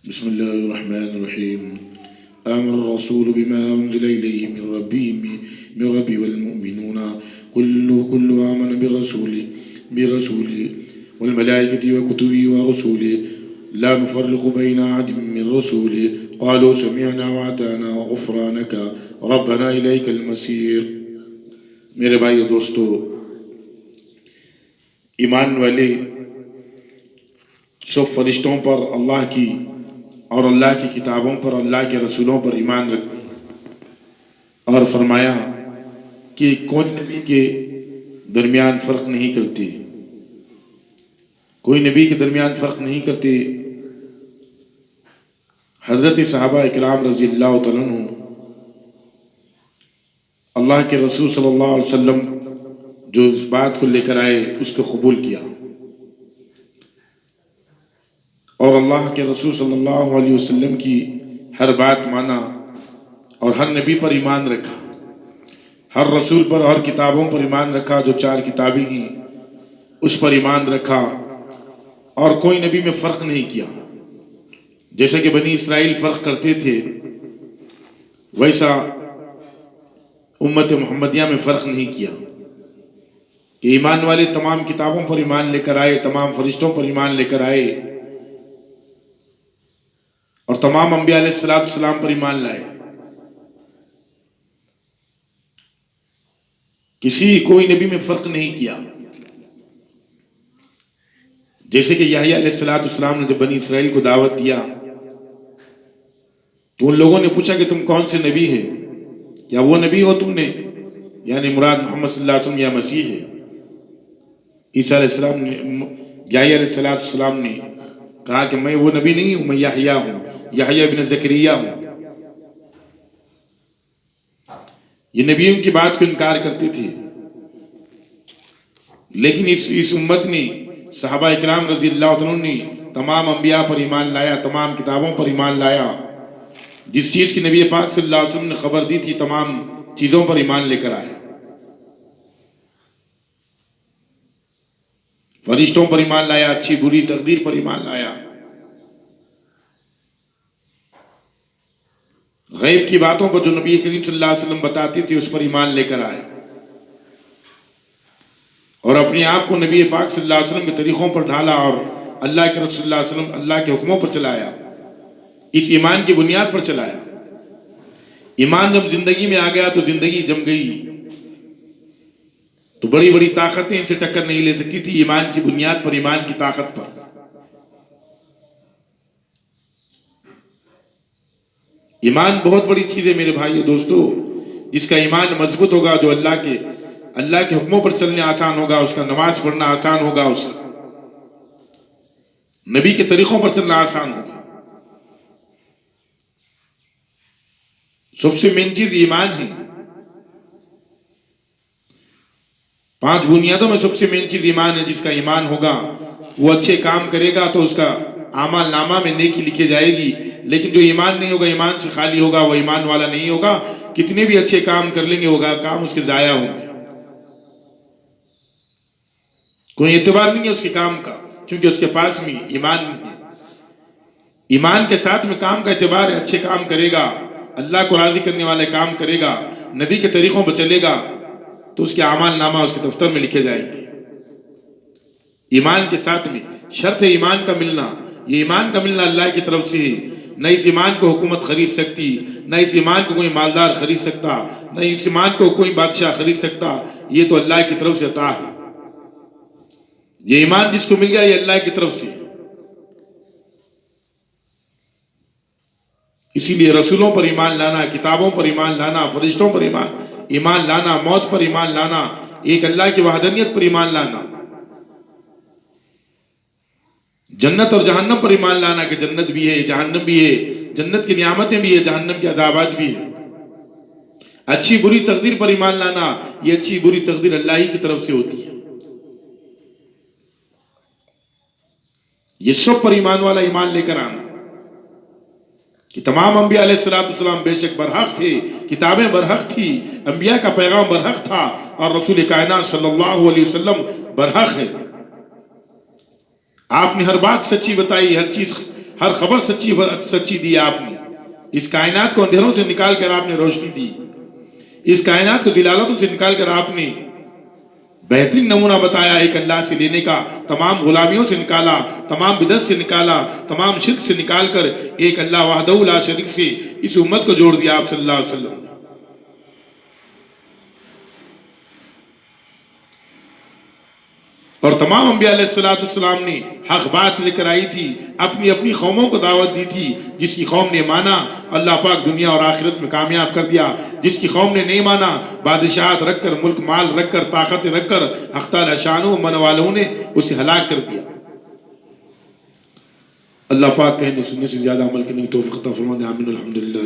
بسم الله الرحمن الرحيم. آمن الرسول بما أنزل إليه من ربي والمؤمنون كل آمن برسول والملائكة وكتبه ورسوله لا نفرق بين أحد من رسوله قالوا سمعنا وأطعنا غفرانك ربنا إليك المصير. میرے بھائی و دوستو، ایمان والے سب فرشتوں پر، اللہ کی اور اللہ کی کتابوں پر، اللہ کے رسولوں پر ایمان رکھتے ہیں، اور فرمایا کہ کوئی نبی کے درمیان فرق نہیں کرتے، کوئی نبی کے درمیان فرق نہیں کرتے۔ حضرت صحابہ اکرام رضی اللہ تعالیٰ عنہ اللہ کے رسول صلی اللہ علیہ وسلم جو اس بات کو لے کر آئے اس کو قبول کیا، اور اللہ کے رسول صلی اللہ علیہ وسلم کی ہر بات مانا اور ہر نبی پر ایمان رکھا، ہر رسول پر، ہر کتابوں پر ایمان رکھا، جو 4 کتابیں ہیں اس پر ایمان رکھا، اور کوئی نبی میں فرق نہیں کیا۔ جیسا کہ بنی اسرائیل فرق کرتے تھے، ویسا امت محمدیہ میں فرق نہیں کیا کہ ایمان والے تمام کتابوں پر ایمان لے کر آئے، تمام فرشتوں پر ایمان لے کر آئے، اور تمام انبیاء علیہ السلام پر ایمان لائے۔ کوئی نبی میں فرق نہیں کیا۔ جیسے کہ یحییٰ علیہ السلام نے جب بنی اسرائیل کو دعوت دیا تو ان لوگوں نے پوچھا کہ تم کون سے نبی ہیں؟ کیا وہ نبی ہو تم نے؟ یعنی مراد محمد صلی اللہ علیہ وسلم یا مسیح ہے؟ عیسیٰ علیہ السلام نے، یحییٰ علیہ السلام نے کہا کہ میں وہ نبی نہیں ہوں، میں یحییٰ ہوں، یحییٰ ابن زکریا ہوں۔ یہ نبیوں کی بات کو انکار کرتے تھے، لیکن اس امت نے، صحابہ اکرام رضی اللہ عنہ نے تمام انبیاء پر ایمان لایا، تمام کتابوں پر ایمان لایا۔ جس چیز کی نبی پاک صلی اللہ علیہ وسلم نے خبر دی تھی، تمام چیزوں پر ایمان لے کر آیا۔ فرشتوں پر ایمان لایا، اچھی بری تقدیر پر ایمان لایا، غیب کی باتوں پر جو نبی کریم صلی اللہ علیہ وسلم بتاتے تھے اس پر ایمان لے کر آئے، اور اپنے آپ کو نبی پاک صلی اللہ علیہ وسلم کے طریقوں پر ڈھالا، اور اللہ کے رسول اللہ علیہ وسلم اللہ کے حکموں پر چلایا، اس ایمان کی بنیاد پر چلایا۔ ایمان جب زندگی میں آ گیا تو زندگی جم گئی، تو بڑی بڑی طاقتیں ان سے ٹکر نہیں لے سکتی تھی، ایمان کی بنیاد پر، ایمان کی طاقت پر۔ ایمان بہت بڑی چیز ہے میرے بھائی و دوستو۔ جس کا ایمان مضبوط ہوگا، جو اللہ کے حکموں پر چلنے آسان ہوگا، اس کا نماز پڑھنا آسان ہوگا، اس کا نبی کے طریقوں پر چلنا آسان ہوگا۔ سب سے مین چیز ایمان ہے۔ 5 بنیادوں میں سب سے مین چیز ایمان ہے۔ جس کا ایمان ہوگا وہ اچھے کام کرے گا تو اس کا اعمال نامہ میں نیکی لکھی جائے گی، لیکن جو ایمان نہیں ہوگا، ایمان سے خالی ہوگا، وہ ایمان والا نہیں ہوگا، کتنے بھی اچھے کام کر لیں گے وہ کام اس کے ضائع ہوں گے، کوئی اعتبار نہیں ہے اس کے کام کا، کیونکہ اس کے پاس میں ایمان نہیں ہے۔ ایمان کے ساتھ میں کام کا اعتبار ہے۔ اچھے کام کرے گا، اللہ کو راضی کرنے والے کام کرے گا، نبی کے طریقوں پر چلے گا، تو اس کے اعمال نامہ اس کے دفتر میں لکھے جائیں گے۔ ایمان کے ساتھ میں شرط ہے ایمان کا ملنا۔ یہ ایمان کا ملنا اللہ کی طرف سے ہے۔ نہ اس ایمان کو حکومت خرید سکتی، نہ اس ایمان کو کوئی مالدار خرید سکتا، نہ اس ایمان کو کوئی بادشاہ خرید سکتا، یہ تو اللہ کی طرف سے عطا ہے۔ یہ ایمان جس کو مل گیا یہ اللہ کی طرف سے۔ اسی لیے رسولوں پر ایمان لانا، کتابوں پر ایمان لانا، فرشتوں پر ایمان لانا، موت پر ایمان لانا، ایک اللہ کی وحدانیت پر ایمان لانا، جنت اور جہنم پر ایمان لانا کہ جنت بھی ہے، جہنم بھی ہے، جنت کی نعمتیں بھی ہے، جہنم کے عذابات بھی ہے، اچھی بری تقدیر پر ایمان لانا، یہ اچھی بری تقدیر اللہ ہی کی طرف سے ہوتی ہے۔ یہ سب پر ایمان والا ایمان لے کر آنا کہ تمام انبیاء علیہ السلام بے شک برحق تھے، کتابیں برحق تھی، انبیاء کا پیغام برحق تھا، اور رسول کائنات صلی اللہ علیہ وسلم برحق ہے۔ آپ نے ہر بات سچی بتائی، ہر خبر سچی دی آپ نے، اس کائنات کو اندھیروں سے نکال کر آپ نے روشنی دی، اس کائنات کو دلالتوں سے نکال کر آپ نے بہترین نمونہ بتایا ایک اللہ سے لینے کا، تمام غلامیوں سے نکالا، تمام بدعت سے نکالا، تمام شرک سے نکال کر ایک اللہ وحدہ لا شریک سے اس امت کو جوڑ دیا آپ صلی اللہ علیہ وسلم۔ اور تمام انبیاء علیہ السلام نے حق بات لے کر آئی تھی، اپنی اپنی قوموں کو دعوت دی تھی، جس کی قوم نے مانا اللہ پاک دنیا اور آخرت میں کامیاب کر دیا، جس کی قوم نے نہیں مانا بادشاہت رکھ کر، ملک مال رکھ کر، طاقت رکھ کر حق تعالی شانہ من والوں نے اسے ہلاک کر دیا۔ اللہ پاک کہنے سننے سے زیادہ عمل کرنے کی توفیق عطا فرمائے، آمین الحمدللہ۔